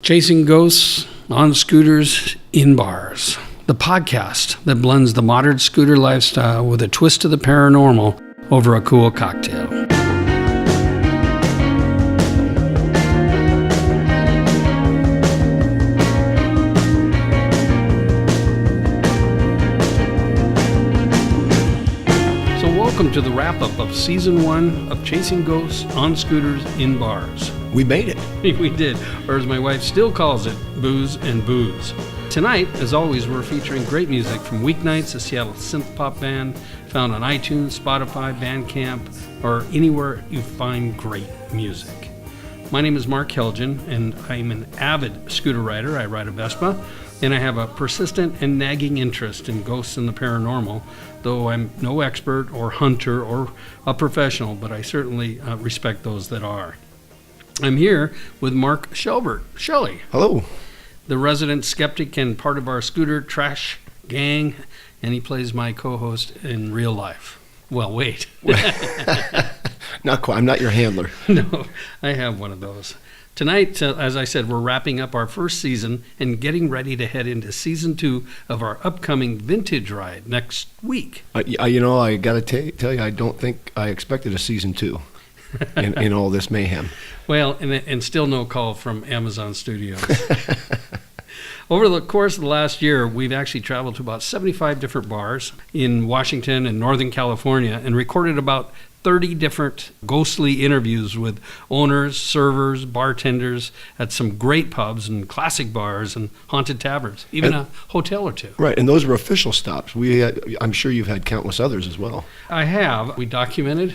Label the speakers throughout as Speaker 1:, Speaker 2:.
Speaker 1: Chasing Ghosts on Scooters in Bars, the podcast that blends the modern scooter lifestyle with a twist of the paranormal over a cool cocktail. So welcome to the wrap-up of Season 1 of Chasing Ghosts on Scooters in Bars.
Speaker 2: We made it.
Speaker 1: We did, or as my wife still calls it, Booze and Booze. Tonight, as always, we're featuring great music from Weeknights, a Seattle synth pop band found on iTunes, Spotify, Bandcamp, or anywhere you find great music. My name is Mark Helgen, and I'm an avid scooter rider. I ride a Vespa, and I have a persistent and nagging interest in ghosts and the paranormal, though I'm no expert or hunter or a professional, but I certainly respect those that are. I'm here with Mark Shelbert. Shelley.
Speaker 2: Hello.
Speaker 1: The resident skeptic and part of our scooter trash gang, and he plays my co-host in real life. Well, wait.
Speaker 2: Not quite. I'm not your handler.
Speaker 1: No, I have one of those. Tonight, as I said, we're wrapping up our first season and getting ready to head into Season 2 of our upcoming vintage ride next week.
Speaker 2: I got to tell you, I don't think I expected a Season 2 in all this mayhem.
Speaker 1: Well, and still no call from Amazon Studios. Over the course of the last year, we've actually traveled to about 75 different bars in Washington and Northern California and recorded about 30 different ghostly interviews with owners, servers, bartenders at some great pubs and classic bars and haunted taverns, even a hotel or two.
Speaker 2: Right, and those were official stops. I'm sure you've had countless others as well.
Speaker 1: I have. We documented.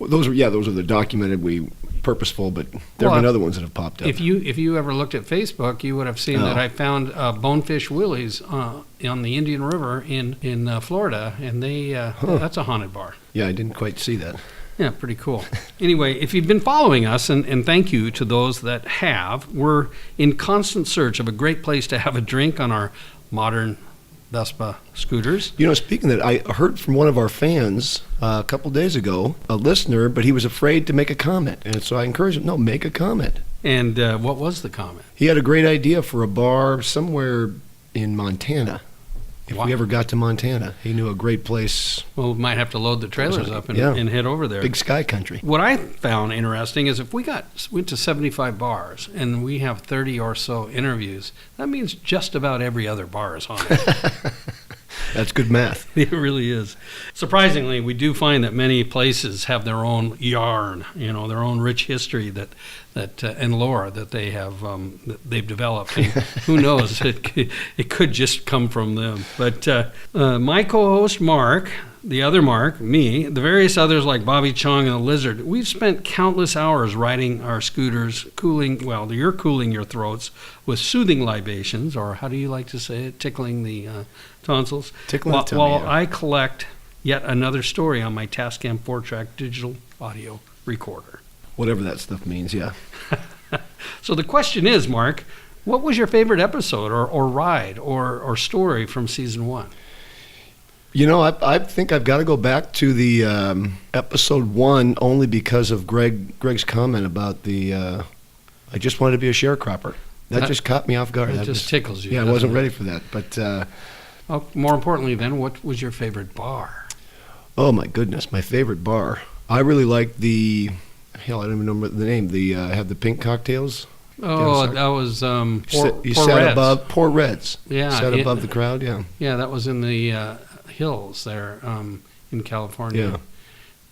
Speaker 2: Well, those are the documented. Purposeful, but there have been other ones that have popped up.
Speaker 1: If you ever looked at Facebook, you would have seen that I found Bonefish Willie's on the Indian River in Florida, and that's a haunted bar.
Speaker 2: Yeah, I didn't quite see that.
Speaker 1: Yeah, pretty cool. Anyway, if you've been following us, and thank you to those that have, we're in constant search of a great place to have a drink on our modern Vespa scooters.
Speaker 2: You know, speaking of that, I heard from one of our fans a couple days ago, a listener, but he was afraid to make a comment. And so I encouraged him, no, make a comment.
Speaker 1: And what was the comment?
Speaker 2: He had a great idea for a bar somewhere in Montana. If we ever got to Montana, he knew a great place.
Speaker 1: Well, we might have to load the trailers up and head over there.
Speaker 2: Big sky country.
Speaker 1: What I found interesting is if we went to 75 bars and we have 30 or so interviews, that means just about every other bar is haunted.
Speaker 2: That's good math.
Speaker 1: It really is. Surprisingly, we do find that many places have their own yarn, their own rich history that and lore that they have that they've developed. And who knows? It could just come from them. But my co-host Mark, the other Mark, me, the various others like Bobby Chong and the Lizard, we've spent countless hours riding our scooters, you're cooling your throats with soothing libations, or how do you like to say it, tickling the tonsils, while I collect yet another story on my Tascam 4-track digital audio recorder.
Speaker 2: Whatever that stuff means, yeah.
Speaker 1: So the question is, Mark, what was your favorite episode or ride or story from Season 1?
Speaker 2: I think I've got to go back to the episode 1 only because of Greg's comment about the I just wanted to be a sharecropper. That just caught me off guard.
Speaker 1: It just tickles you.
Speaker 2: Yeah, I wasn't ready for that. But
Speaker 1: more importantly, then, what was your favorite bar?
Speaker 2: Oh my goodness, my favorite bar. I really liked I don't even remember the name. Have the pink cocktails.
Speaker 1: Oh, that was
Speaker 2: Port Reds.
Speaker 1: Yeah,
Speaker 2: sat above the crowd. Yeah.
Speaker 1: Yeah, that was in the hills there in California.
Speaker 2: Yeah.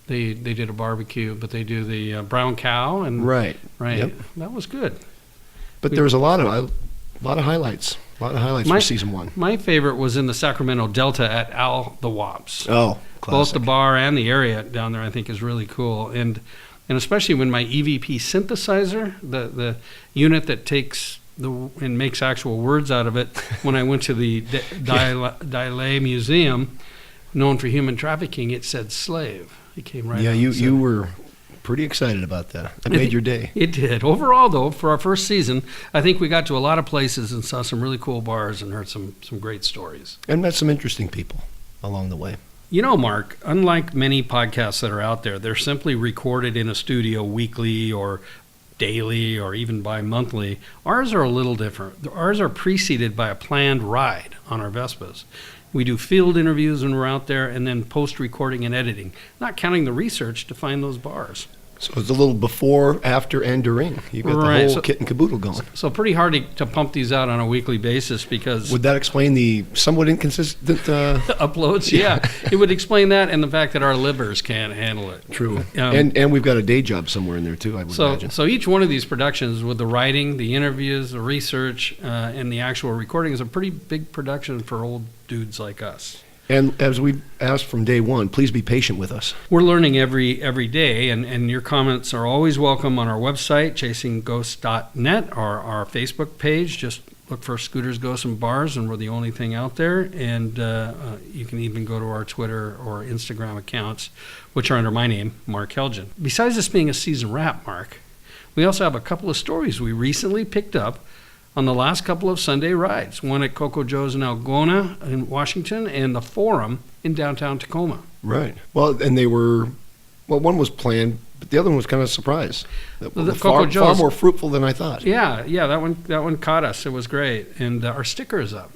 Speaker 1: They did a barbecue, but they do the brown cow and
Speaker 2: right.
Speaker 1: Yep. That was good.
Speaker 2: But there was a lot of highlights. A lot of highlights for Season 1.
Speaker 1: My favorite was in the Sacramento Delta at Al the Wops.
Speaker 2: Oh, classic.
Speaker 1: Both the bar and the area down there I think is really cool. And especially when my EVP synthesizer, the unit that takes and makes actual words out of it, when I went to the Dalai Museum, known for human trafficking, it said slave. It came right out.
Speaker 2: Yeah, you were pretty excited about that. That made your day.
Speaker 1: It did. Overall, though, for our first season, I think we got to a lot of places and saw some really cool bars and heard some great stories.
Speaker 2: And met some interesting people along the way.
Speaker 1: Mark, unlike many podcasts that are out there, they're simply recorded in a studio weekly or daily or even bi-monthly. Ours are a little different. Ours are preceded by a planned ride on our Vespas. We do field interviews when we're out there, and then post-recording and editing, not counting the research to find those bars.
Speaker 2: So it's a little before, after, and during. You've got
Speaker 1: Right,
Speaker 2: the whole
Speaker 1: so-
Speaker 2: kit and caboodle going.
Speaker 1: So pretty hard to pump these out on a weekly basis because
Speaker 2: Would that explain the somewhat inconsistent?
Speaker 1: uploads, yeah. It would explain that and the fact that our livers can't handle it.
Speaker 2: True. And we've got a day job somewhere in there too, I would imagine.
Speaker 1: So each one of these productions, with the writing, the interviews, the research, and the actual recording, is a pretty big production for old dudes like us.
Speaker 2: And as we asked from day one, please be patient with us.
Speaker 1: We're learning every day, and your comments are always welcome on our website, chasingghosts.net, or our Facebook page. Just look for Scooters, Ghosts, and Bars, and we're the only thing out there. And you can even go to our Twitter or Instagram accounts, which are under my name, Mark Helgen. Besides this being a season wrap, Mark, we also have a couple of stories we recently picked up on the last couple of Sunday rides, one at Coco Joes in Algona in Washington and the Forum in downtown Tacoma.
Speaker 2: Right. Well, and they were, one was planned, but the other one was kind of a surprise. That
Speaker 1: The
Speaker 2: was
Speaker 1: Coco
Speaker 2: far
Speaker 1: Joes-
Speaker 2: more fruitful than I thought.
Speaker 1: Yeah, that one caught us. It was great. And our sticker is up.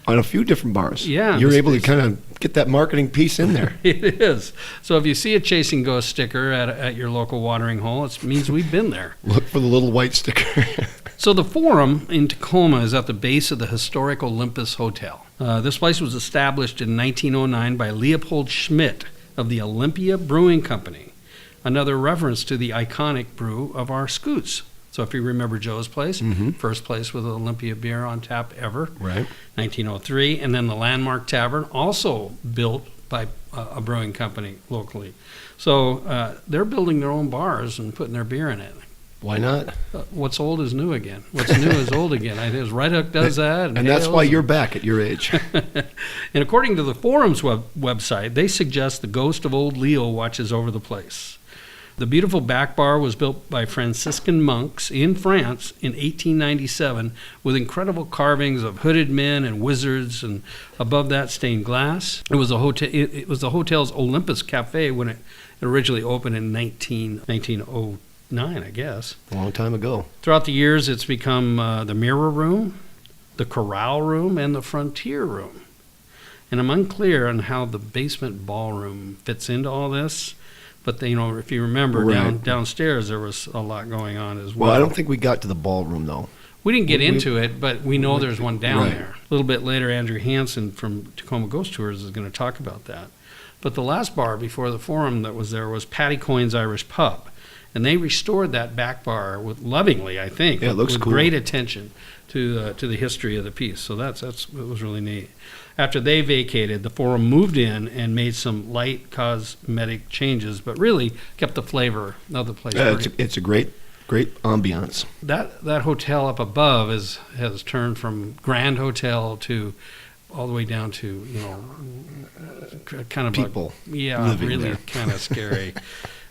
Speaker 2: On a few different bars.
Speaker 1: Yeah,
Speaker 2: You're
Speaker 1: this
Speaker 2: able to
Speaker 1: is-
Speaker 2: kind of get that marketing piece in there.
Speaker 1: It is. So if you see a Chasing Ghost sticker at your local watering hole, it means we've been there.
Speaker 2: Look for the little white sticker.
Speaker 1: So the Forum in Tacoma is at the base of the historic Olympus Hotel. This place was established in 1909 by Leopold Schmidt of the Olympia Brewing Company, another reference to the iconic brew of our Scoots. So if you remember Joe's place, first place with Olympia beer on tap ever,
Speaker 2: Right.
Speaker 1: 1903, and then the Landmark Tavern, also built by a brewing company locally. So they're building their own bars and putting their beer in it.
Speaker 2: Why not?
Speaker 1: What's old is new again. What's new is old again. I think Red Hook does that.
Speaker 2: And that's
Speaker 1: Hales
Speaker 2: why
Speaker 1: and-
Speaker 2: you're back at your age.
Speaker 1: And according to the Forum's website, they suggest the ghost of old Leo watches over the place. The beautiful back bar was built by Franciscan monks in France in 1897 with incredible carvings of hooded men and wizards, and above that stained glass. It was the hotel's Olympus Cafe when it originally opened in 1909, I guess.
Speaker 2: A long time ago.
Speaker 1: Throughout the years, it's become the Mirror Room, the Corral Room, and the Frontier Room. And I'm unclear on how the basement ballroom fits into all this. But if you remember,
Speaker 2: Right.
Speaker 1: downstairs there was a lot going on as well.
Speaker 2: Well, I don't think we got to the ballroom, though.
Speaker 1: We didn't get
Speaker 2: we-
Speaker 1: into it, but we know there's one down
Speaker 2: Right.
Speaker 1: there. A little bit later, Andrew Hansen from Tacoma Ghost Tours is going to talk about that. But the last bar before the Forum that was there was Patty Coyne's Irish Pub. And they restored that back bar lovingly, I think.
Speaker 2: Yeah, it looks
Speaker 1: with
Speaker 2: cool.
Speaker 1: great attention to the history of the piece. So it was really neat. After they vacated, the Forum moved in and made some light cosmetic changes, but really kept the flavor of the place.
Speaker 2: It's a great ambiance.
Speaker 1: That hotel up above has turned from Grand Hotel to all the way down to kind of
Speaker 2: People
Speaker 1: really
Speaker 2: living there.
Speaker 1: kind of scary.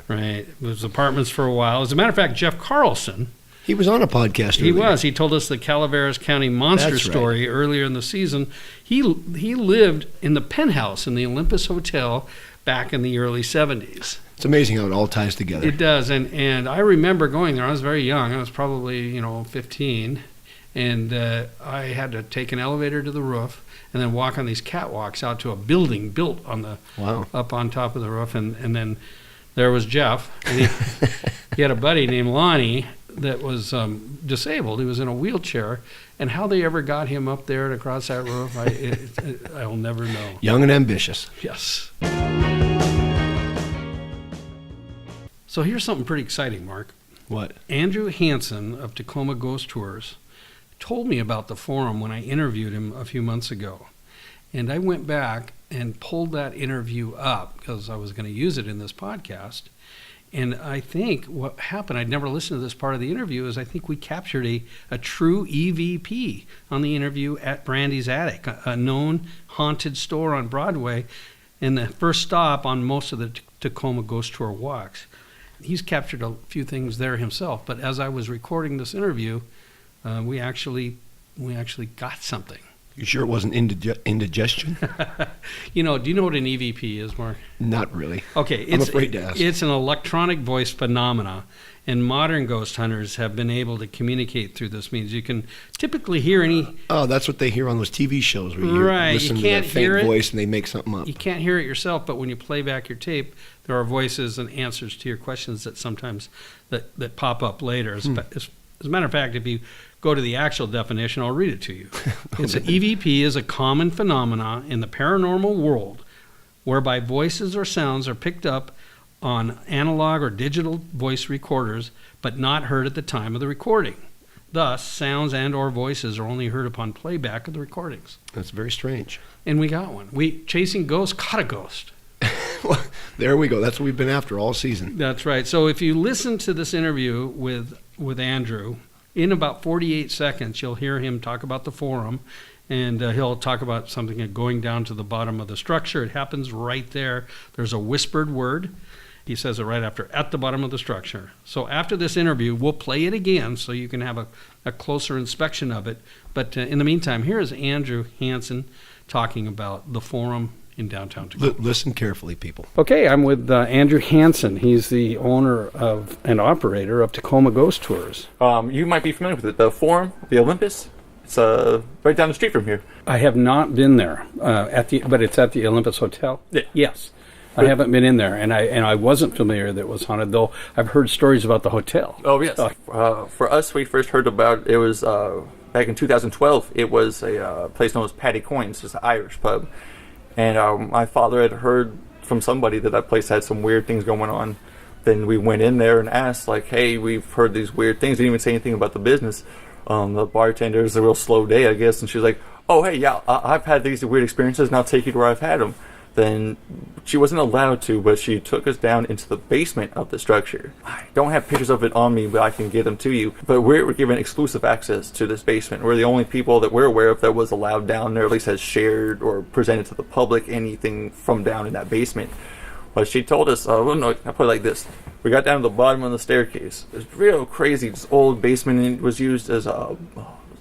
Speaker 1: Right, it was apartments for a while. As a matter of fact, Jeff Carlson.
Speaker 2: He was on a podcast
Speaker 1: He
Speaker 2: earlier.
Speaker 1: was. He told us the Calaveras County monster
Speaker 2: That's right.
Speaker 1: story earlier in the season. He lived in the penthouse in the Olympus Hotel back in the early 70s.
Speaker 2: It's amazing how it all ties together.
Speaker 1: It does, and I remember going there. I was very young. I was probably 15, and I had to take an elevator to the roof and then walk on these catwalks out to a building built on the
Speaker 2: Wow.
Speaker 1: up on top of the roof, and then there was Jeff. And he had a buddy named Lonnie that was disabled. He was in a wheelchair, and how they ever got him up there to cross that roof, I'll never know.
Speaker 2: Young and ambitious.
Speaker 1: Yes. So here's something pretty exciting, Mark.
Speaker 2: What?
Speaker 1: Andrew Hansen of Tacoma Ghost Tours told me about the Forum when I interviewed him a few months ago. And I went back and pulled that interview up because I was going to use it in this podcast. And I think what happened, I'd never listened to this part of the interview, is I think we captured a true EVP on the interview at Brandy's Attic, a known haunted store on Broadway, and the first stop on most of the Tacoma Ghost Tour walks. He's captured a few things there himself, but as I was recording this interview, we actually got something.
Speaker 2: You sure it wasn't indigestion?
Speaker 1: Do you know what an EVP is, Mark?
Speaker 2: Not really.
Speaker 1: Okay,
Speaker 2: I'm afraid to ask.
Speaker 1: It's an electronic voice phenomena, and modern ghost hunters have been able to communicate through this means. You can typically hear any...
Speaker 2: Oh, that's what they hear on those TV shows where you
Speaker 1: Right,
Speaker 2: listen
Speaker 1: you
Speaker 2: to
Speaker 1: can't
Speaker 2: that faint
Speaker 1: hear it.
Speaker 2: voice and they make something up.
Speaker 1: You can't hear it yourself, but when you play back your tape, there are voices and answers to your questions that sometimes that pop up later. As a matter of fact, if you go to the actual definition, I'll read it to you. It's an EVP is a common phenomena in the paranormal world whereby voices or sounds are picked up on analog or digital voice recorders but not heard at the time of the recording. Thus, sounds and or voices are only heard upon playback of the recordings.
Speaker 2: That's very strange.
Speaker 1: And we got one. Chasing Ghosts caught a ghost.
Speaker 2: Well, there we go. That's what we've been after all season.
Speaker 1: That's right. So if you listen to this interview with Andrew, in about 48 seconds, you'll hear him talk about the forum, and he'll talk about something going down to the bottom of the structure. It happens right there. There's a whispered word. He says it right after, at the bottom of the structure. So after this interview, we'll play it again so you can have a closer inspection of it. But in the meantime, here is Andrew Hansen talking about the forum in downtown Tacoma.
Speaker 2: Listen carefully, people.
Speaker 1: Okay, I'm with Andrew Hansen. He's the owner of and operator of Tacoma Ghost Tours.
Speaker 3: You might be familiar with it. The Forum, the Olympus. It's right down the street from here.
Speaker 1: I have not been there, but it's at the Olympus Hotel.
Speaker 3: Yeah.
Speaker 1: Yes, I haven't been in there, and I wasn't familiar that it was haunted. Though I've heard stories about the hotel.
Speaker 3: Oh yes. For us, we first heard about it was back in 2012. It was a place known as Paddy Coyne's, it's an Irish pub. And my father had heard from somebody that place had some weird things going on. Then we went in there and asked, like, hey, we've heard these weird things. Didn't even say anything about the business. The bartender, it was a real slow day, I guess. And she was like, oh, hey, yeah, I've had these weird experiences, and I'll take you to where I've had them. Then she wasn't allowed to, but she took us down into the basement of the structure. I don't have pictures of it on me, but I can get them to you. But we're given exclusive access to this basement. We're the only people that we're aware of that was allowed down there, at least has shared or presented to the public anything from down in that basement. But she told us, well, no, I'll put it like this. We got down to the bottom of the staircase. It's real crazy. This old basement, and it was used as known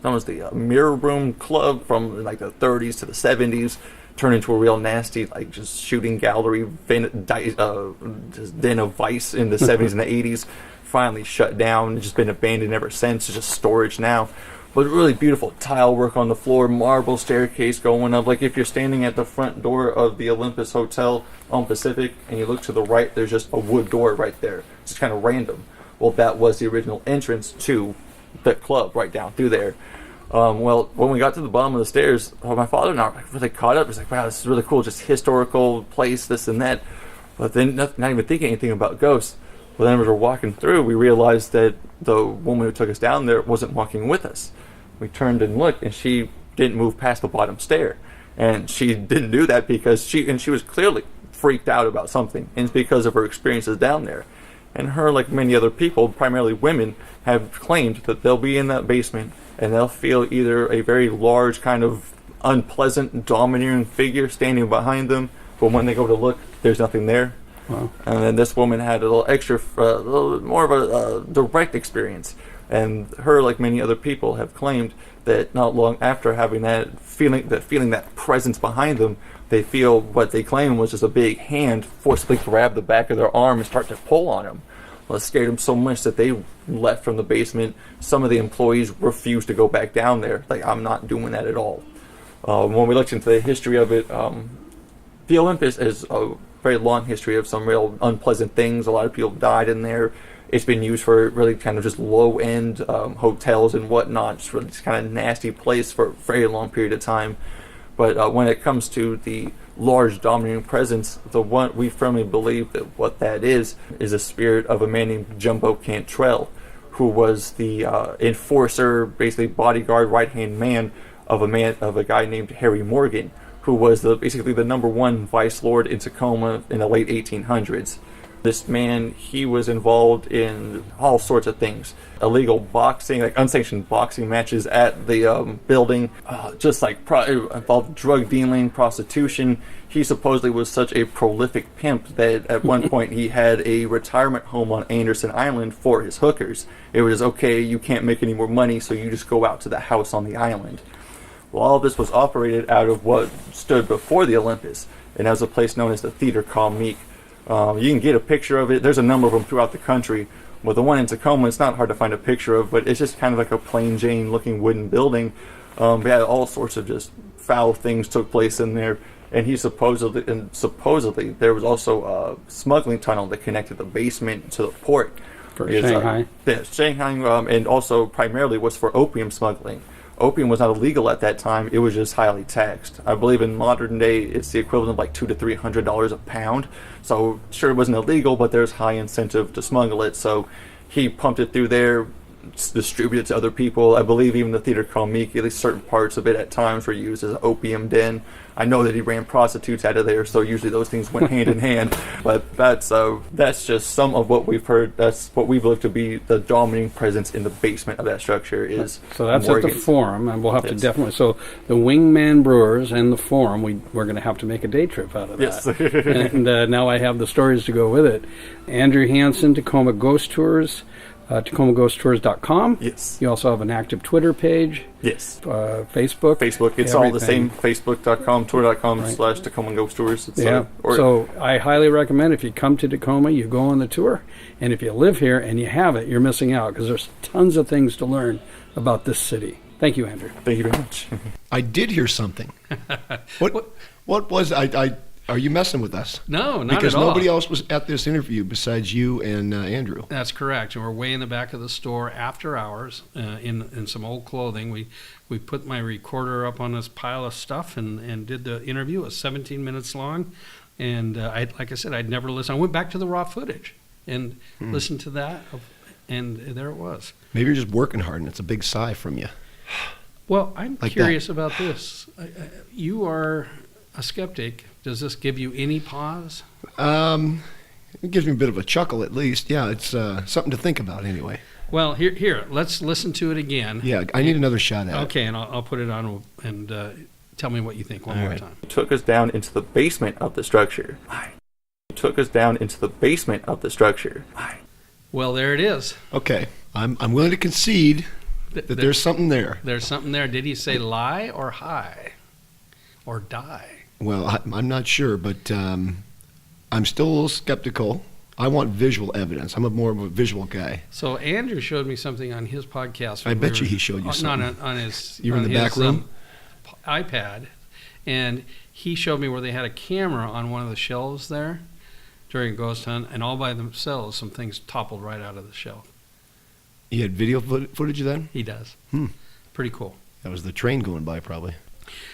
Speaker 3: as the mirror room club from like the 30s to the 70s. Turned into a real nasty, like, just shooting gallery den of vice in the 70s and the 80s. Finally shut down. It's just been abandoned ever since. It's just storage now. But really beautiful tile work on the floor, marble staircase going up. Like if you're standing at the front door of the Olympus Hotel on Pacific and you look to the right, there's just a wood door right there. It's kind of random. Well, that was the original entrance to the club right down through there. Well, when we got to the bottom of the stairs, my father and I were really caught up. He's like, wow, this is really cool, just historical place, this and that. But then not even thinking anything about ghosts. Well, then as we're walking through, we realized that the woman who took us down there wasn't walking with us. We turned and looked, and she didn't move past the bottom stair. And she didn't do that because she was clearly freaked out about something. And it's because of her experiences down there. And her, like many other people, primarily women, have claimed that they'll be in that basement and they'll feel either a very large kind of unpleasant, domineering figure standing behind them, but when they go to look, there's nothing there. Wow. And then this woman had a little more of a direct experience. And her, like many other people, have claimed that not long after having feeling that presence behind them, they feel what they claim was just a big hand forcibly grab the back of their arm and start to pull on them. Well, it scared them so much that they left from the basement. Some of the employees refused to go back down there. Like, I'm not doing that at all. When we looked into the history of it, the Olympus is a very long history of some real unpleasant things. A lot of people died in there. It's been used for really kind of just low-end hotels and whatnot. It's really just kind of nasty place for a very long period of time. But when it comes to the large dominating presence, the one we firmly believe that what that is a spirit of a man named Jumbo Cantrell, who was the enforcer, basically bodyguard, right-hand man of a guy named Harry Morgan, who was basically the number one vice lord in Tacoma in the late 1800s. This man, he was involved in all sorts of things. Illegal boxing, like unsanctioned boxing matches at the building, just like involved drug dealing, prostitution. He supposedly was such a prolific pimp that at one point he had a retirement home on Anderson Island for his hookers. It was, okay, you can't make any more money, so you just go out to the house on the island. Well, all of this was operated out of what stood before the Olympus, and that was a place known as the Theater Comique. You can get a picture of it. There's a number of them throughout the country. Well, the one in Tacoma, it's not hard to find a picture of, but it's just kind of like a plain Jane looking wooden building. Yeah, all sorts of just foul things took place in there. And supposedly there was also a smuggling tunnel that connected the basement to the port.
Speaker 4: For Shanghai?
Speaker 3: Yeah, Shanghai, and also primarily was for opium smuggling. Opium was not illegal at that time; it was just highly taxed. I believe in modern day, it's the equivalent of like $200 to $300 a pound. So sure, it wasn't illegal, but there's high incentive to smuggle it. So he pumped it through there, distributed it to other people. I believe even the Theater Comique, at least certain parts of it at times, were used as an opium den. I know that he ran prostitutes out of there, so usually those things went hand in hand. But that's just some of what we've heard. That's what we believe to be the dominating presence in the basement of that structure. Is
Speaker 4: so that's
Speaker 3: Morgan's.
Speaker 4: At the Forum, and we'll have to
Speaker 3: Yes.
Speaker 4: definitely. So the Wingman Brewers and the Forum, we're going to have to make a day trip out of that.
Speaker 3: Yes.
Speaker 4: And now I have the stories to go with it. Andrew Hansen, Tacoma Ghost Tours. TacomaGhostTours.com.
Speaker 3: Yes.
Speaker 4: You also have an active Twitter page.
Speaker 3: Yes.
Speaker 4: Facebook.
Speaker 3: Facebook. It's
Speaker 4: everything.
Speaker 3: all the same. Facebook.com, Twitter.com
Speaker 4: Right.
Speaker 3: / Tacoma Ghost Tours. It's,
Speaker 4: Yeah. So I highly recommend if you come to Tacoma, you go on the tour. And if you live here and you have it, you're missing out because there's tons of things to learn about this city. Thank you, Andrew.
Speaker 3: Thank you very much.
Speaker 2: I did hear something. What was I? Are you messing with us?
Speaker 1: No, not
Speaker 2: Because
Speaker 1: at all.
Speaker 2: nobody else was at this interview besides you and Andrew.
Speaker 1: That's correct. And we're way in the back of the store after hours in some old clothing. We put my recorder up on this pile of stuff and did the interview. It was 17 minutes long. And like I said, I'd never listened. I went back to the raw footage and listened to that. And there it was.
Speaker 2: Maybe you're just working hard and it's a big sigh from you.
Speaker 1: Well, I'm
Speaker 2: Like
Speaker 1: curious about this. You are a skeptic. Does this give you any pause?
Speaker 2: It gives me a bit of a chuckle at least. Yeah, it's something to think about anyway.
Speaker 1: Well, here, let's listen to it again.
Speaker 2: Yeah, I need another shot at it.
Speaker 1: Okay, and I'll put it on and tell me what you think one
Speaker 2: All
Speaker 1: more
Speaker 2: right.
Speaker 1: time.
Speaker 3: He took us down into the basement of the structure. He took us down into the basement of the structure.
Speaker 1: Well, there it is.
Speaker 2: Okay, I'm willing to concede that there's something there.
Speaker 1: There's something there. Did he say lie or high or die?
Speaker 2: Well, I'm not sure, but I'm still a little skeptical. I want visual evidence. I'm more of a visual guy.
Speaker 1: So Andrew showed me something on his podcast.
Speaker 2: I bet you he showed you
Speaker 1: Not
Speaker 2: something.
Speaker 1: on his.
Speaker 2: You were in
Speaker 1: on
Speaker 2: the back
Speaker 1: his,
Speaker 2: room?
Speaker 1: iPad, and he showed me where they had a camera on one of the shelves there during a ghost hunt, and all by themselves, some things toppled right out of the shelf.
Speaker 2: You had video footage then?
Speaker 1: He does.
Speaker 2: Hmm.
Speaker 1: Pretty cool.
Speaker 2: That was the train going by, probably.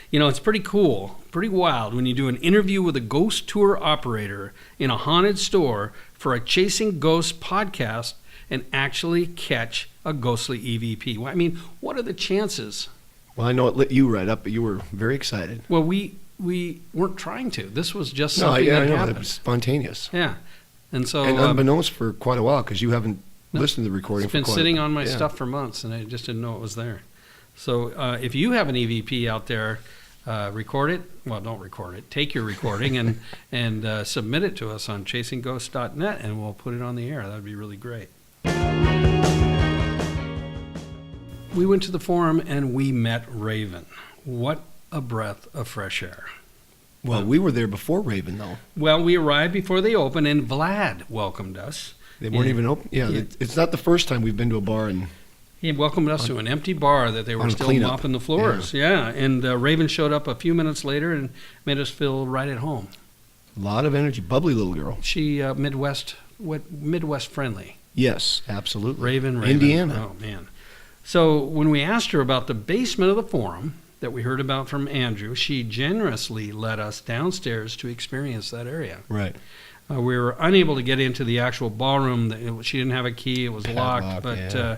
Speaker 1: You know, it's pretty cool, pretty wild when you do an interview with a ghost tour operator in a haunted store for a Chasing Ghosts podcast and actually catch a ghostly EVP. Well, I mean, what are the chances?
Speaker 2: Well, I know it lit you right up, but you were very excited.
Speaker 1: Well, we weren't trying to. This was just
Speaker 2: No,
Speaker 1: something
Speaker 2: I
Speaker 1: that
Speaker 2: know. It
Speaker 1: happened.
Speaker 2: was spontaneous.
Speaker 1: Yeah. And so
Speaker 2: And unbeknownst for quite a while, because you haven't
Speaker 1: No,
Speaker 2: listened to the recording
Speaker 1: it's been
Speaker 2: for quite
Speaker 1: sitting on my
Speaker 2: yeah.
Speaker 1: stuff for months, and I just didn't know it was there. So if you have an EVP out there, record it. Well, don't record it. Take your recording and submit it to us on chasingghosts.net, and we'll put it on the air. That would be really great. We went to the Forum, and we met Raven. What a breath of fresh air.
Speaker 2: Well, we were there before Raven, though.
Speaker 1: Well, we arrived before they opened, and Vlad welcomed us.
Speaker 2: They weren't
Speaker 1: Yeah.
Speaker 2: even open. Yeah,
Speaker 1: Yeah.
Speaker 2: it's not the first time we've been to a bar and
Speaker 1: He welcomed us to an empty bar that they were
Speaker 2: on
Speaker 1: still
Speaker 2: cleanup.
Speaker 1: mopping the floors. Yeah, and Raven showed up a few minutes later and made us feel right at home.
Speaker 2: a lot of energy. Bubbly little girl.
Speaker 1: She Midwest friendly.
Speaker 2: Yes, absolutely.
Speaker 1: Raven.
Speaker 2: Indiana.
Speaker 1: Oh man. So when we asked her about the basement of the Forum that we heard about from Andrew, she generously led us downstairs to experience that area.
Speaker 2: Right.
Speaker 1: We were unable to get into the actual ballroom. She didn't have a key; it was locked.
Speaker 2: Padlock,
Speaker 1: But
Speaker 2: yeah.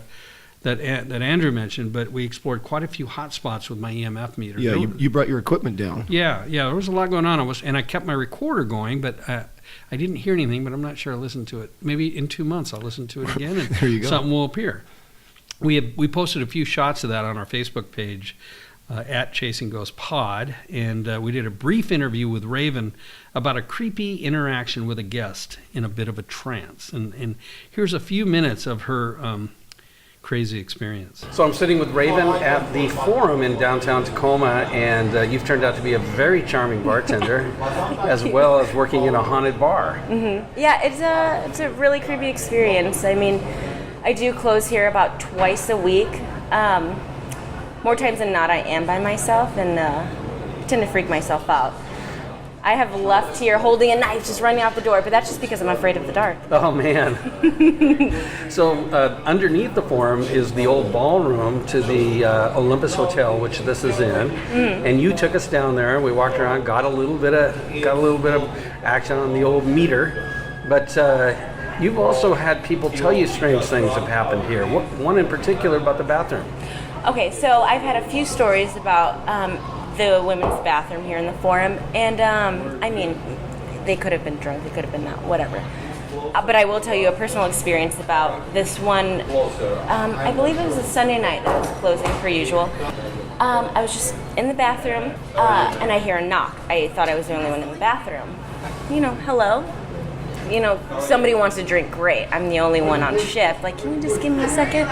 Speaker 1: that Andrew mentioned. But we explored quite a few hot spots with my EMF meter.
Speaker 2: Yeah, you brought your equipment down.
Speaker 1: Yeah, there was a lot going on. And I kept my recorder going, but I didn't hear anything. But I'm not sure I listened to it. Maybe in 2 months I'll listen to it again, and
Speaker 2: There you go.
Speaker 1: something will appear. We posted a few shots of that on our Facebook page at Chasing Ghosts Pod, and we did a brief interview with Raven about a creepy interaction with a guest in a bit of a trance. And here's a few minutes of her crazy experience.
Speaker 4: So I'm sitting with Raven at the Forum in downtown Tacoma, and you've turned out to be a very charming bartender, as well as working in a haunted bar.
Speaker 5: Yeah, it's a really creepy experience. I mean, I do close here about twice a week. More times than not, I am by myself and tend to freak myself out. I have left here holding a knife, just running out the door, but that's just because I'm afraid of the dark.
Speaker 4: Oh, man. So underneath the Forum is the old ballroom to the Olympus Hotel, which this is in. And you took us down there. We walked around, got a little bit of action on the old meter. But you've also had people tell you strange things have happened here. One in particular about the bathroom.
Speaker 5: Okay, so I've had a few stories about the women's bathroom here in the Forum, and I mean, they could have been drunk, they could have been not, whatever. But I will tell you a personal experience about this one. I believe it was a Sunday night that was closing per usual. I was just in the bathroom, and I hear a knock. I thought I was the only one in the bathroom. You know, hello? You know, somebody wants to drink, great. I'm the only one on shift. Like, can you just give me a second?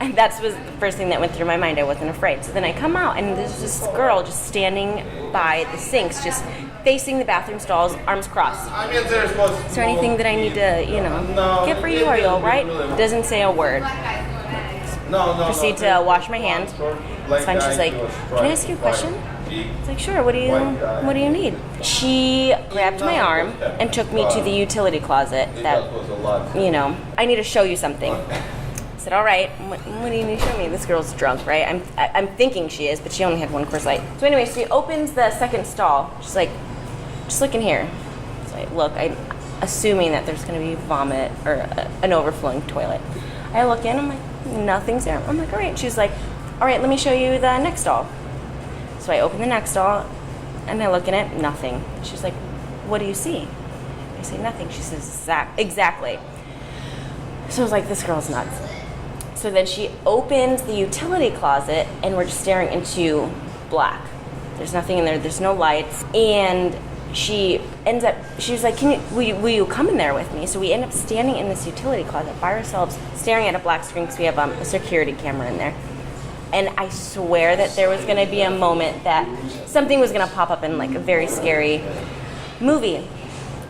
Speaker 5: And that was the first thing that went through my mind. I wasn't afraid. So then I come out, and there's this girl just standing by the sinks, just facing the bathroom stalls, arms crossed. Is there anything that I need to, get for you? Are you all right? Doesn't say a word. Proceed to wash my hands. It's fine. She's like, can I ask you a question? It's like, sure. What do you need? She grabbed my arm and took me to the utility closet. I need to show you something. I said, all right, what do you need to show me? This girl's drunk, right? I'm thinking she is, but she only had one Coors Light. So anyway, she opens the second stall. She's like, just look in here. So I look, I'm assuming that there's going to be vomit or an overflowing toilet. I look in, I'm like, nothing's there. I'm like, all right. She's like, all right, let me show you the next stall. So I open the next stall, and I look in it, nothing. She's like, what do you see? I say, nothing. She says, exactly. So I was like, this girl's nuts. So then she opens the utility closet, and we're just staring into black. There's nothing in there. There's no lights. And she was like, will you come in there with me? So we end up standing in this utility closet by ourselves, staring at a black screen because we have a security camera in there. And I swear that there was going to be a moment that something was going to pop up in like a very scary movie.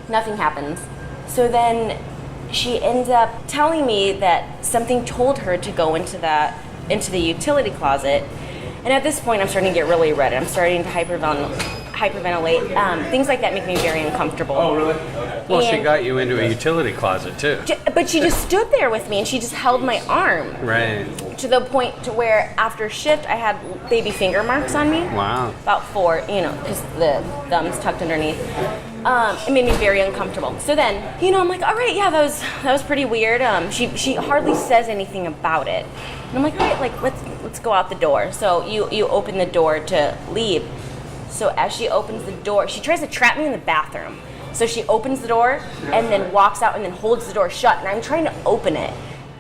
Speaker 5: Nothing happens. So then she ends up telling me that something told her to go into the utility closet. And at this point, I'm starting to get really red. I'm starting to hyperventilate. Things like that make me very uncomfortable.
Speaker 4: Oh, really? Okay. Well, she got you into a utility closet, too.
Speaker 5: But she just stood there with me, and she just held my arm.
Speaker 4: Right.
Speaker 5: To the point to where after shift, I had baby finger marks on me.
Speaker 4: Wow.
Speaker 5: About 4, because the thumb's tucked underneath. It made me very uncomfortable. So then, I'm like, all right, yeah, that was pretty weird. She hardly says anything about it. And I'm like, all right, like let's go out the door. So you open the door to leave. So as she opens the door, she tries to trap me in the bathroom. So she opens the door and then walks out and then holds the door shut. And I'm trying to open it.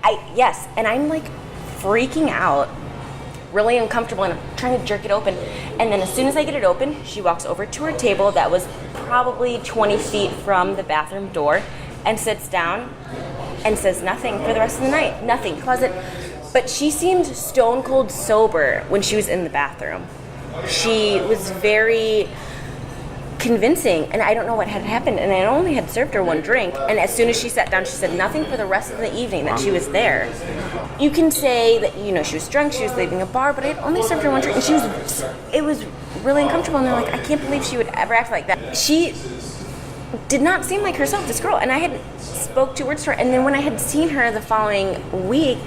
Speaker 5: And I'm like freaking out, really uncomfortable, and I'm trying to jerk it open. And then as soon as I get it open, she walks over to her table that was probably 20 feet from the bathroom door and sits down and says nothing for the rest of the night. Nothing. Closet. But she seemed stone cold sober when she was in the bathroom. She was very convincing, and I don't know what had happened, and I only had served her one drink, and as soon as she sat down, she said nothing for the rest of the evening that she was there. You can say that, she was drunk, she was leaving a bar, but I had only served her one drink, and it was really uncomfortable, and they're like, I can't believe she would ever act like that. She did not seem like herself, this girl, and I had spoke 2 words to her, and then when I had seen her the following week,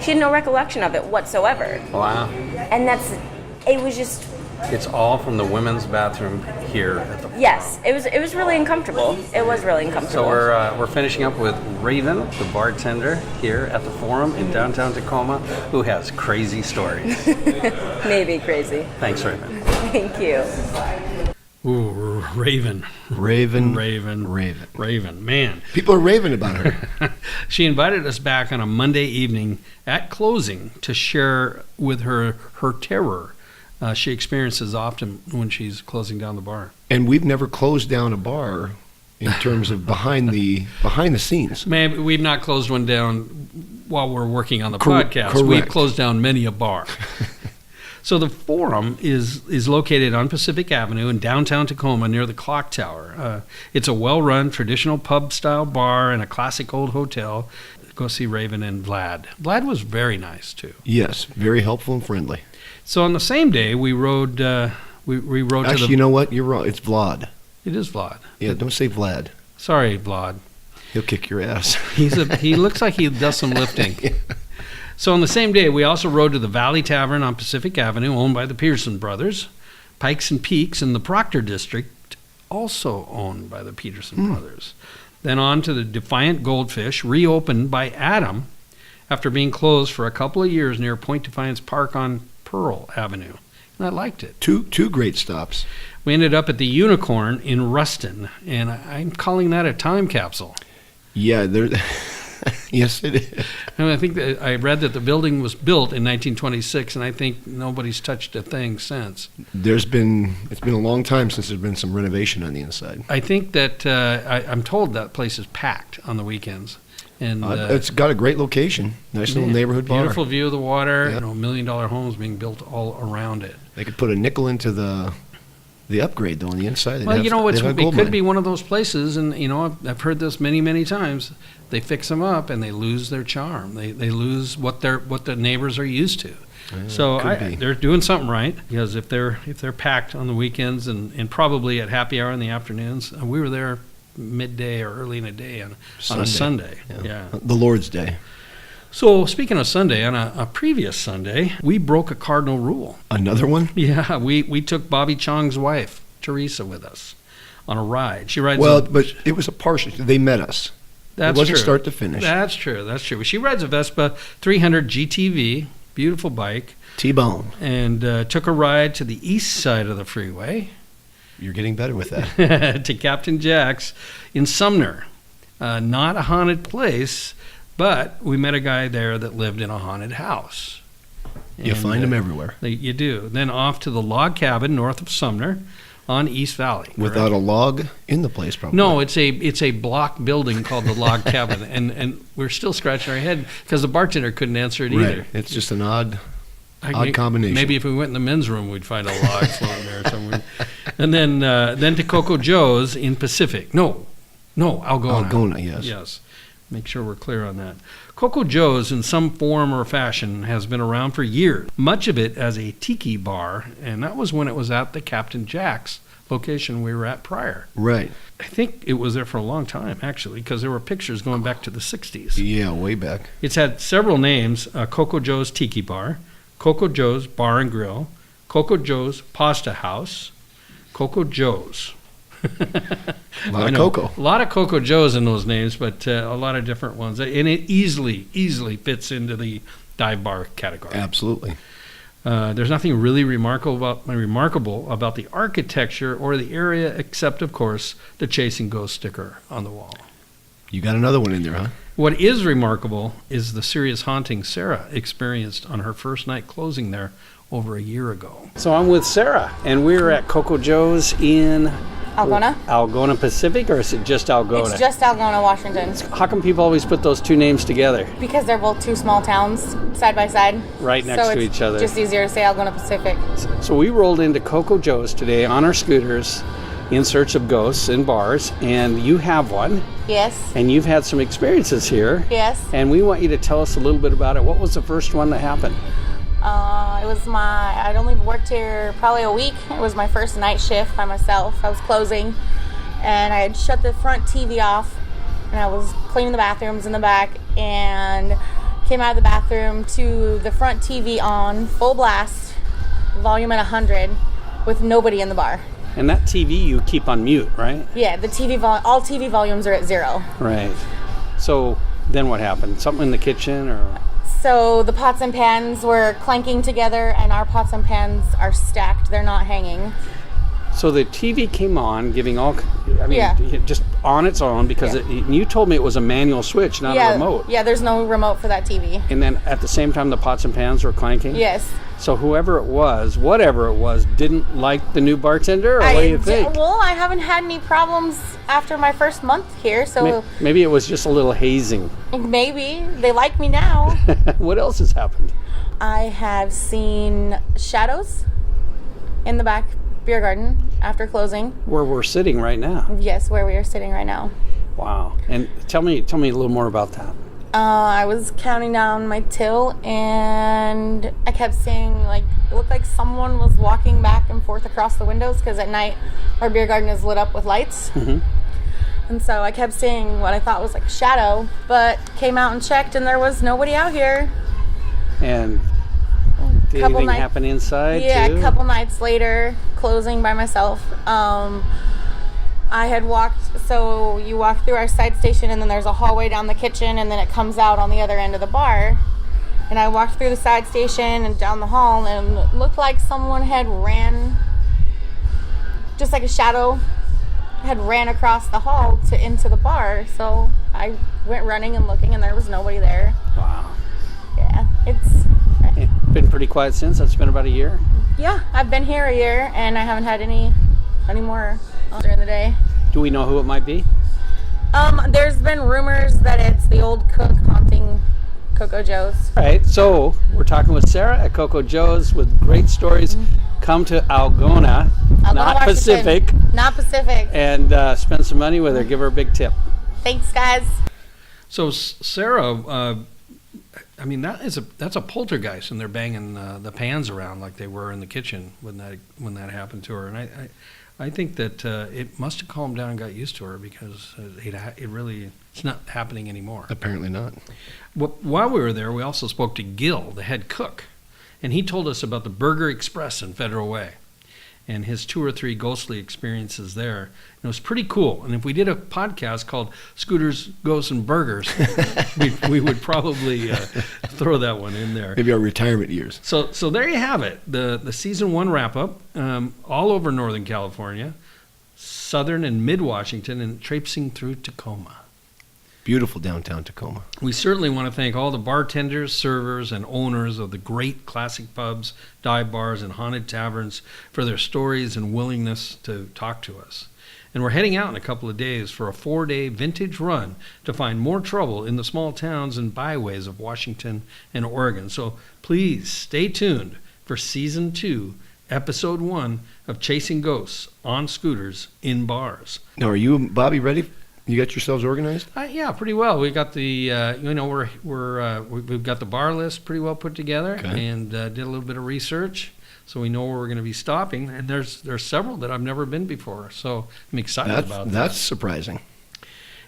Speaker 5: she had no recollection of it whatsoever.
Speaker 4: Wow.
Speaker 5: And it was just...
Speaker 1: It's all from the women's bathroom here at the Forum.
Speaker 5: Yes, it was really uncomfortable. It was really uncomfortable.
Speaker 1: So we're finishing up with Raven, the bartender here at the Forum in downtown Tacoma, who has crazy stories.
Speaker 5: Maybe crazy.
Speaker 1: Thanks, Raven.
Speaker 5: Thank you.
Speaker 1: Ooh, Raven.
Speaker 2: Raven.
Speaker 1: Man.
Speaker 2: People are raving about her.
Speaker 1: She invited us back on a Monday evening at closing to share with her terror she experiences often when she's closing down the bar.
Speaker 2: And we've never closed down a bar in terms of behind the scenes.
Speaker 1: Maybe we've not closed one down while we're working on the
Speaker 2: Correct.
Speaker 1: podcast. We've closed down many a bar. So the Forum is located on Pacific Avenue in downtown Tacoma near the Clock Tower. It's a well-run traditional pub-style bar and a classic old hotel. Go see Raven and Vlad. Vlad was very nice too.
Speaker 2: Yes, very helpful and friendly.
Speaker 1: So on the same day, we rode. We rode
Speaker 2: Actually,
Speaker 1: to the.
Speaker 2: you know what? You're wrong. It's Vlad.
Speaker 1: It is Vlad.
Speaker 2: Yeah, don't say Vlad.
Speaker 1: Sorry, Vlad.
Speaker 2: He'll kick your ass.
Speaker 1: He looks like he does some lifting.
Speaker 2: Yeah.
Speaker 1: So on the same day, we also rode to the Valley Tavern on Pacific Avenue, owned by the Peterson brothers. Pikes and Peaks in the Proctor District, also owned by the Peterson brothers. Then on to the Defiant Goldfish, reopened by Adam after being closed for a couple of years near Point Defiance Park on Pearl Avenue. And I liked it.
Speaker 2: Two great stops.
Speaker 1: We ended up at the Unicorn in Ruston, and I'm calling that a time capsule.
Speaker 2: Yeah, there. Yes, it is.
Speaker 1: And I think that I read that the building was built in 1926, and I think nobody's touched a thing since.
Speaker 2: It's been a long time since there's been some renovation on the inside.
Speaker 1: I think that I'm told that place is packed on the weekends. And
Speaker 2: It's got a great location. Nice little neighborhood bar.
Speaker 1: Beautiful view of the water.
Speaker 2: Yeah.
Speaker 1: $1 million homes being built all around it.
Speaker 2: They could put a nickel into the upgrade, though, on the inside.
Speaker 1: Well, you know,
Speaker 2: they'd have a
Speaker 1: it
Speaker 2: gold
Speaker 1: could
Speaker 2: mine.
Speaker 1: be one of those places, and, you know, I've heard this many times. They fix them up, and they lose their charm. They lose what the neighbors are used to. So
Speaker 2: could be.
Speaker 1: they're doing something right, because if they're packed on the weekends and probably at happy hour in the afternoons, we were there midday or early in the day on a Sunday. Yeah.
Speaker 2: The Lord's Day.
Speaker 1: So speaking of Sunday, on a previous Sunday, we broke a cardinal rule.
Speaker 2: Another one?
Speaker 1: Yeah, we took Bobby Chong's wife, Teresa, with us on a ride. She rides.
Speaker 2: But it was a partial. They met us.
Speaker 1: That's
Speaker 2: it wasn't
Speaker 1: true.
Speaker 2: start to finish.
Speaker 1: That's true. She rides a Vespa 300 GTV, beautiful bike,
Speaker 2: T-bone.
Speaker 1: and took a ride to the east side of the freeway
Speaker 2: You're getting better with that.
Speaker 1: to Captain Jack's in Sumner. Not a haunted place, but we met a guy there that lived in a haunted house.
Speaker 2: You find them everywhere.
Speaker 1: You do. Then off to the log cabin north of Sumner on East Valley.
Speaker 2: Without a log in the place, probably.
Speaker 1: No, it's a block building called the Log Cabin, and we're still scratching our head because the bartender couldn't answer it either.
Speaker 2: Right. It's just an odd
Speaker 1: Odd
Speaker 2: combination.
Speaker 1: Maybe if we went in the men's room, we'd find a log floating there somewhere. And then to Coco Joes in Pacific. No, Algona.
Speaker 2: Algona, yes.
Speaker 1: Yes. Make sure we're clear on that. Coco Joes, in some form or fashion, has been around for years, much of it as a tiki bar, and that was when it was at the Captain Jack's location we were at prior.
Speaker 2: Right.
Speaker 1: I think it was there for a long time, actually, because there were pictures going back to the 60s.
Speaker 2: Yeah, way back.
Speaker 1: It's had several names: Coco Joe's Tiki Bar, Coco Joe's Bar and Grill, Coco Joe's Pasta House, Coco Joe's.
Speaker 2: A lot of cocoa.
Speaker 1: A lot of Coco Joe's in those names, but a lot of different ones. And it easily fits into the dive bar category.
Speaker 2: Absolutely.
Speaker 1: There's nothing really remarkable about the architecture or the area, except, of course, the Chasing Ghost sticker on the wall.
Speaker 2: You got another one in there, huh?
Speaker 1: What is remarkable is the serious haunting Sarah experienced on her first night closing there over a year ago. So I'm with Sarah, and we're at Coco Joe's in Algona-Pacific, or is it just Algona?
Speaker 6: It's just Algona, Washington.
Speaker 1: How come people always put those two names together?
Speaker 6: Because they're both two small towns, side by side.
Speaker 1: Right next to each other.
Speaker 6: Just easier to say Algona-Pacific.
Speaker 1: So we rolled into Coco Joe's today on our scooters in search of ghosts in bars, and you have one.
Speaker 6: Yes.
Speaker 1: And you've had some experiences here.
Speaker 6: Yes.
Speaker 1: And we want you to tell us a little bit about it. What was the first one that happened?
Speaker 6: I'd only worked here probably a week. It was my first night shift by myself. I was closing, and I had shut the front TV off, and I was cleaning the bathrooms in the back, and came out of the bathroom to the front TV on full blast, volume at 100, with nobody in the bar.
Speaker 1: And that TV you keep on mute, right?
Speaker 6: Yeah, the all TV volumes are at 0.
Speaker 1: Right. So then what happened? Something in the kitchen, or?
Speaker 6: So the pots and pans were clanking together, and our pots and pans are stacked. They're not hanging.
Speaker 1: So the TV came on, just on its own, because you told me it was a manual switch, not a remote.
Speaker 6: Yeah, there's no remote for that TV.
Speaker 1: And then at the same time, the pots and pans were clanking?
Speaker 6: Yes.
Speaker 4: So whoever it was, whatever it was, didn't like the new bartender, or what do you think?
Speaker 6: Well, I haven't had any problems after my first month here, so
Speaker 4: Maybe it was just a little hazing.
Speaker 6: maybe they like me now.
Speaker 4: What else has happened?
Speaker 6: I have seen shadows in the back beer garden after closing.
Speaker 4: Where we're sitting right now.
Speaker 6: Yes, where we are sitting right now.
Speaker 4: Wow. And tell me a little more about that.
Speaker 6: I was counting down my till, and I kept seeing, like, it looked like someone was walking back and forth across the windows, because at night our beer garden is lit up with lights.
Speaker 4: Mm-hmm.
Speaker 6: And so I kept seeing what I thought was like a shadow, but came out and checked, and there was nobody out here.
Speaker 4: And did anything happen inside
Speaker 6: Yeah,
Speaker 4: too?
Speaker 6: a couple nights later, closing by myself. I had walked, so you walk through our side station, and then there's a hallway down the kitchen, and then it comes out on the other end of the bar. And I walked through the side station and down the hall, and it looked like someone had ran, just like a shadow, had ran across the hall into the bar. So I went running and looking, and there was nobody there.
Speaker 4: Wow.
Speaker 6: Yeah,
Speaker 4: It's been pretty quiet since. That's been about a year.
Speaker 6: Yeah, I've been here a year, and I haven't had any more during the day.
Speaker 4: Do we know who it might be?
Speaker 6: There's been rumors that it's the old cook haunting Coco Joes.
Speaker 4: All right, so we're talking with Sarah at Coco Joes with great stories. Come to Algona, not
Speaker 6: Washington.
Speaker 4: Pacific,
Speaker 6: Not Pacific.
Speaker 4: and spend some money with her. Give her a big tip.
Speaker 6: Thanks, guys.
Speaker 1: So Sarah, I mean that's a poltergeist, and they're banging the pans around like they were in the kitchen when that happened to her. And I think that it must have calmed down and got used to her, because it's not happening anymore.
Speaker 2: Apparently not.
Speaker 1: While we were there, we also spoke to Gil, the head cook, and he told us about the Burger Express in Federal Way and his 2 or 3 ghostly experiences there. And it was pretty cool. And if we did a podcast called Scooters, Ghosts, and Burgers, we would probably throw that one in there.
Speaker 2: Maybe our retirement years.
Speaker 1: So there you have it. The season 1 wrap-up all over Northern California, Southern and Mid-Washington, and traipsing through Tacoma.
Speaker 2: Beautiful downtown Tacoma.
Speaker 1: We certainly want to thank all the bartenders, servers, and owners of the great classic pubs, dive bars, and haunted taverns for their stories and willingness to talk to us. And we're heading out in a couple of days for a 4-day vintage run to find more trouble in the small towns and byways of Washington and Oregon. So please stay tuned for Season 2, Episode 1 of Chasing Ghosts on Scooters in Bars.
Speaker 2: Now, are you and Bobby ready? You got yourselves organized?
Speaker 1: Yeah, pretty well. We got the we've got the bar list pretty well put together, and did a little bit of research, so we know where we're going to be stopping. And there's several that I've never been before, so I'm excited about that.
Speaker 2: That's surprising.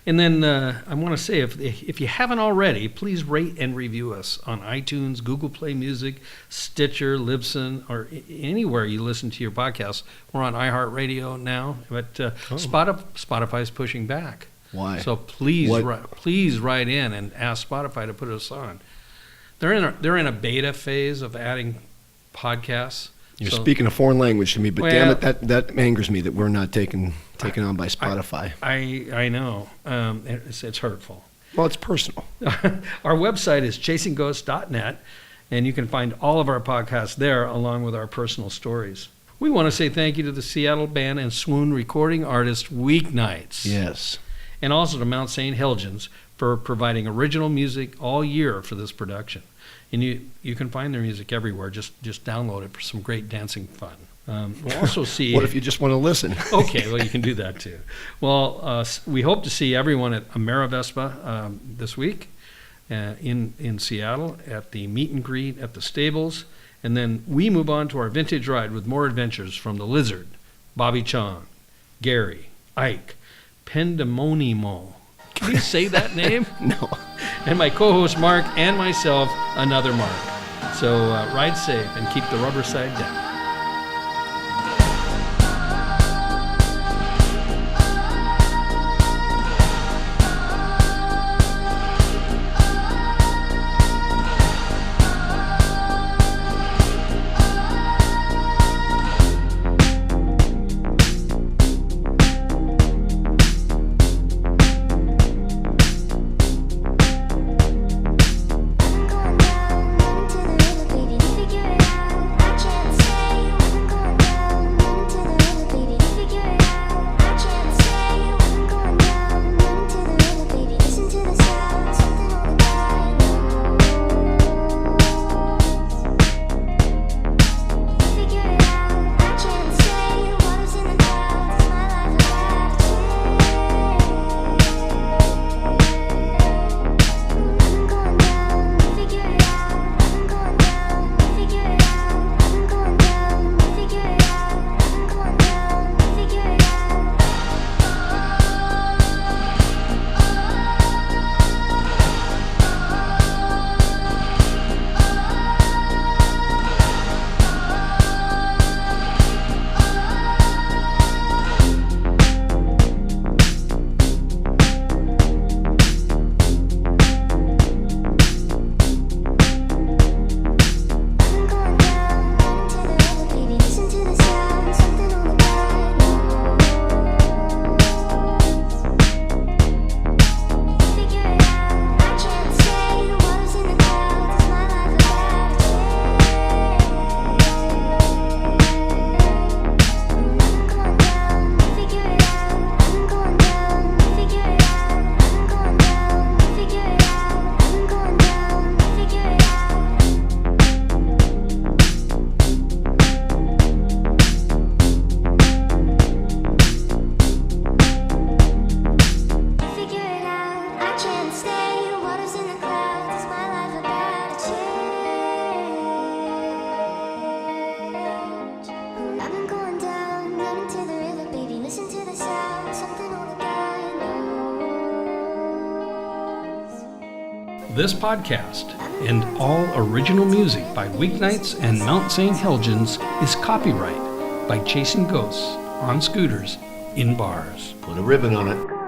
Speaker 1: And then I want to say, if you haven't already, please rate and review us on iTunes, Google Play Music, Stitcher, Libsyn, or anywhere you listen to your podcasts. We're on iHeartRadio now, but Spotify's pushing back.
Speaker 2: Why?
Speaker 1: So please write in and ask Spotify to put us on. They're in a beta phase of adding podcasts.
Speaker 2: You're speaking a foreign language to me, but damn it, that angers me that we're not taken on by Spotify.
Speaker 1: I know. It's hurtful.
Speaker 2: Well, it's personal.
Speaker 1: Our website is chasingghosts.net, and you can find all of our podcasts there, along with our personal stories. We want to say thank you to the Seattle Band and Swoon recording artist Weeknights.
Speaker 2: Yes.
Speaker 1: And also to Mount St. Helens for providing original music all year for this production. And you can find their music everywhere. Just download it for some great dancing fun. We'll also see...
Speaker 2: What if you just want to listen?
Speaker 1: Okay, well, you can do that too. Well, we hope to see everyone at Amerivespa this week in Seattle at the meet and greet at the stables. And then we move on to our vintage ride with more adventures from the Lizard, Bobby Chong, Gary, Ike, Pendemonimo. Can you say that name?
Speaker 2: No.
Speaker 1: And my co-host Mark and myself, another Mark. So ride safe and keep the rubber side down.
Speaker 7: Going down, running to the river, pleading to figure it out.
Speaker 1: This podcast and all original music by Weeknights and Mount St. Helgens is copyright by Chasing Ghosts on Scooters in Bars.
Speaker 2: Put a ribbon on it.